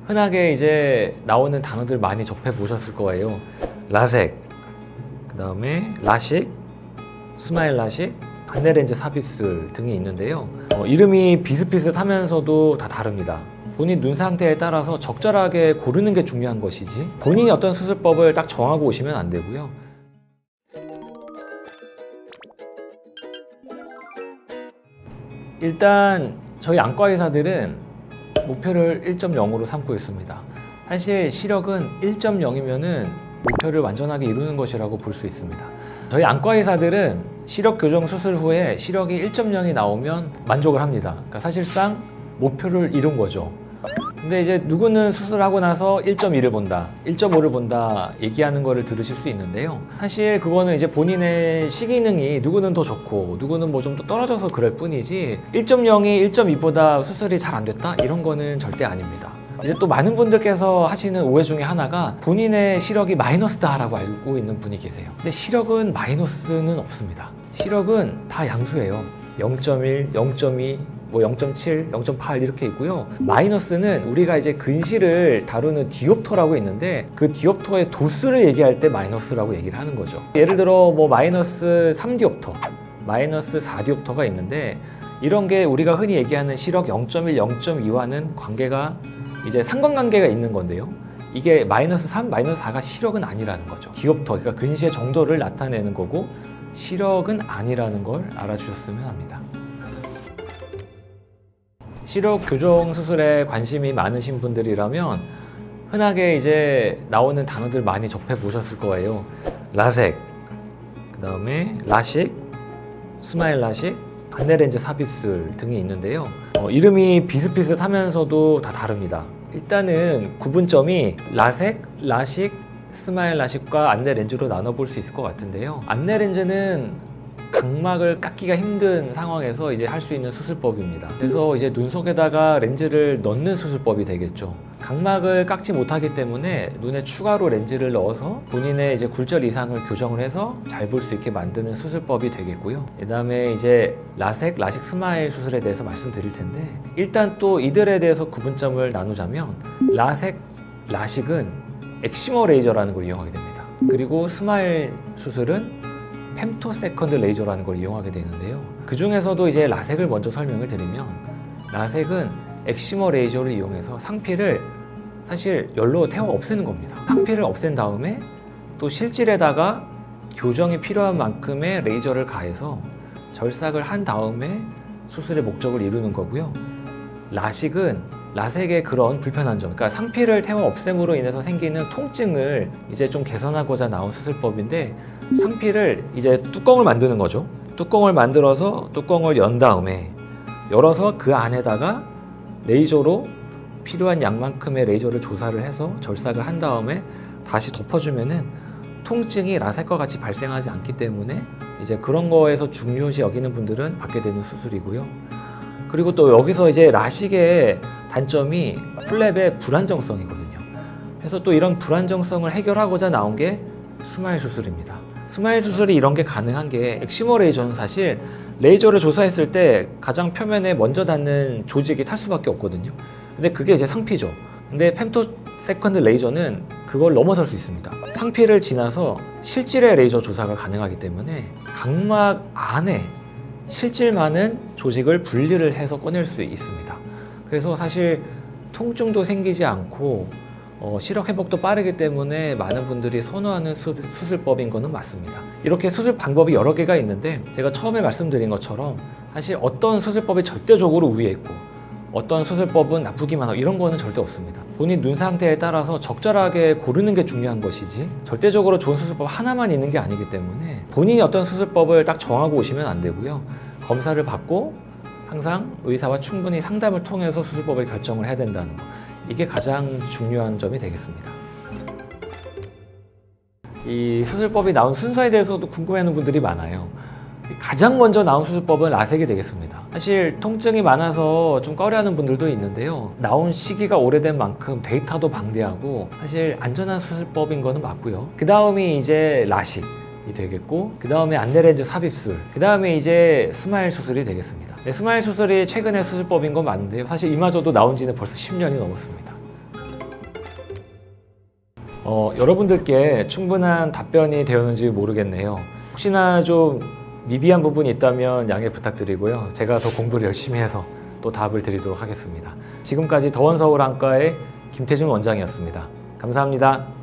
흔하게 이제 나오는 단어들 많이 접해 보셨을 거예요. 라섹, 그 다음에 라식, 스마일 라식, 안내렌즈 삽입술 등이 있는데요. 이름이 비슷비슷하면서도 다 다릅니다. 본인 눈 상태에 따라서 적절하게 고르는 게 중요한 것이지 본인이 어떤 수술법을 딱 정하고 오시면 안 되고요. 일단 저희 안과 의사들은 목표를 1.0으로 삼고 있습니다. 사실 시력은 1.0이면은 목표를 완전하게 이루는 것이라고 볼 수 있습니다. 저희 안과 의사들은 시력 교정 수술 후에 시력이 1.0이 나오면 만족을 합니다. 그러니까 사실상 목표를 이룬 거죠. 근데 이제 누구는 수술하고 나서 1.2를 본다, 1.5를 본다 얘기하는 거를 들으실 수 있는데요. 사실 그거는 이제 본인의 시기능이 누구는 더 좋고 누구는 뭐 좀 더 떨어져서 그럴 뿐이지 1.0이 1.2보다 수술이 잘 안 됐다? 이런 거는 절대 아닙니다. 이제 또 많은 분들께서 하시는 오해 중에 하나가 본인의 시력이 마이너스다라고 알고 있는 분이 계세요. 근데 시력은 마이너스는 없습니다. 시력은 다 양수예요. 0.1, 0.2, 뭐 0.7, 0.8 이렇게 있고요. 마이너스는 우리가 이제 근시를 다루는 디옵터라고 있는데 그 디옵터의 도수를 얘기할 때 마이너스라고 얘기를 하는 거죠. 예를 들어 뭐 마이너스 3디옵터, 마이너스 4디옵터가 있는데 이런 게 우리가 흔히 얘기하는 시력 0.1, 0.2와는 관계가 이제 상관관계가 있는 건데요. 이게 마이너스 3, 마이너스 4가 시력은 아니라는 거죠. 디옵터, 그러니까 근시의 정도를 나타내는 거고 시력은 아니라는 걸 알아주셨으면 합니다. 시력 교정 수술에 관심이 많으신 분들이라면 흔하게 이제 나오는 단어들 많이 접해 보셨을 거예요. 라섹, 그 다음에 라식, 스마일 라식, 안내렌즈 삽입술 등이 있는데요. 이름이 비슷비슷하면서도 다 다릅니다. 일단은 구분점이 라섹, 라식, 스마일 라식과 안내렌즈로 나눠볼 수 있을 것 같은데요. 안내렌즈는 각막을 깎기가 힘든 상황에서 이제 할 수 있는 수술법입니다. 그래서 이제 눈 속에다가 렌즈를 넣는 수술법이 되겠죠. 각막을 깎지 못하기 때문에 눈에 추가로 렌즈를 넣어서 본인의 이제 굴절 이상을 교정을 해서 잘 볼 수 있게 만드는 수술법이 되겠고요. 그 다음에 이제 라섹, 라식 스마일 수술에 대해서 말씀드릴 텐데 일단 또 이들에 대해서 구분점을 나누자면 라섹, 라식은 엑시머 레이저라는 걸 이용하게 됩니다. 그리고 스마일 수술은 femto 세컨드 레이저라는 걸 이용하게 되는데요. 그 중에서도 이제 라섹을 먼저 설명을 드리면 라섹은 엑시머 레이저를 이용해서 상피를 사실 열로 태워 없애는 겁니다. 상피를 없앤 다음에 또 실질에다가 교정이 필요한 만큼의 레이저를 가해서 절삭을 한 다음에 수술의 목적을 이루는 거고요. 라식은 라섹의 그런 불편한 점, 그러니까 상피를 태워 없앰으로 인해서 생기는 통증을 이제 좀 개선하고자 나온 수술법인데 상피를 이제 뚜껑을 만드는 거죠. 뚜껑을 만들어서 뚜껑을 연 다음에 열어서 그 안에다가 레이저로 필요한 양만큼의 레이저를 조사를 해서 절삭을 한 다음에 다시 덮어주면은 통증이 라섹과 같이 발생하지 않기 때문에 이제 그런 거에서 중요시 여기는 분들은 받게 되는 수술이고요. 그리고 또 여기서 이제 라식의 단점이 플랩의 불안정성이거든요. 그래서 또 이런 불안정성을 해결하고자 나온 게 스마일 수술입니다. 스마일 수술이 이런 게 가능한 게 엑시머 레이저는 사실 레이저를 조사했을 때 가장 표면에 먼저 닿는 조직이 탈 수밖에 없거든요. 근데 그게 이제 상피죠. 근데 femto 세컨드 레이저는 그걸 넘어설 수 있습니다. 상피를 지나서 실질의 레이저 조사가 가능하기 때문에 각막 안에 실질 많은 조직을 분리를 해서 꺼낼 수 있습니다. 그래서 사실 통증도 생기지 않고 시력 회복도 빠르기 때문에 많은 분들이 선호하는 수술법인 거는 맞습니다. 이렇게 수술 방법이 여러 개가 있는데 제가 처음에 말씀드린 것처럼 사실 어떤 수술법이 절대적으로 우위에 있고 어떤 수술법은 나쁘기만 하고 이런 거는 절대 없습니다. 본인 눈 상태에 따라서 적절하게 고르는 게 중요한 것이지 절대적으로 좋은 수술법 하나만 있는 게 아니기 때문에 본인이 어떤 수술법을 딱 정하고 오시면 안 되고요. 검사를 받고 항상 의사와 충분히 상담을 통해서 수술법을 결정을 해야 된다는 거, 이게 가장 중요한 점이 되겠습니다. 이 수술법이 나온 순서에 대해서도 궁금해하는 분들이 많아요. 가장 먼저 나온 수술법은 라섹이 되겠습니다. 사실 통증이 많아서 좀 꺼려하는 분들도 있는데요. 나온 시기가 오래된 만큼 데이터도 방대하고 사실 안전한 수술법인 거는 맞고요. 그 다음이 이제 라식이 되겠고 그 다음에 안내렌즈 삽입술, 그 다음에 이제 스마일 수술이 되겠습니다. 네, 스마일 수술이 최근의 수술법인 건 맞는데요. 사실 이마저도 나온 지는 벌써 10년이 넘었습니다. 여러분들께 충분한 답변이 되었는지 모르겠네요. 혹시나 좀 미비한 부분이 있다면 양해 부탁드리고요. 제가 더 공부를 열심히 해서 또 답을 드리도록 하겠습니다. 지금까지 더원서울안과의 김태준 원장이었습니다. 감사합니다.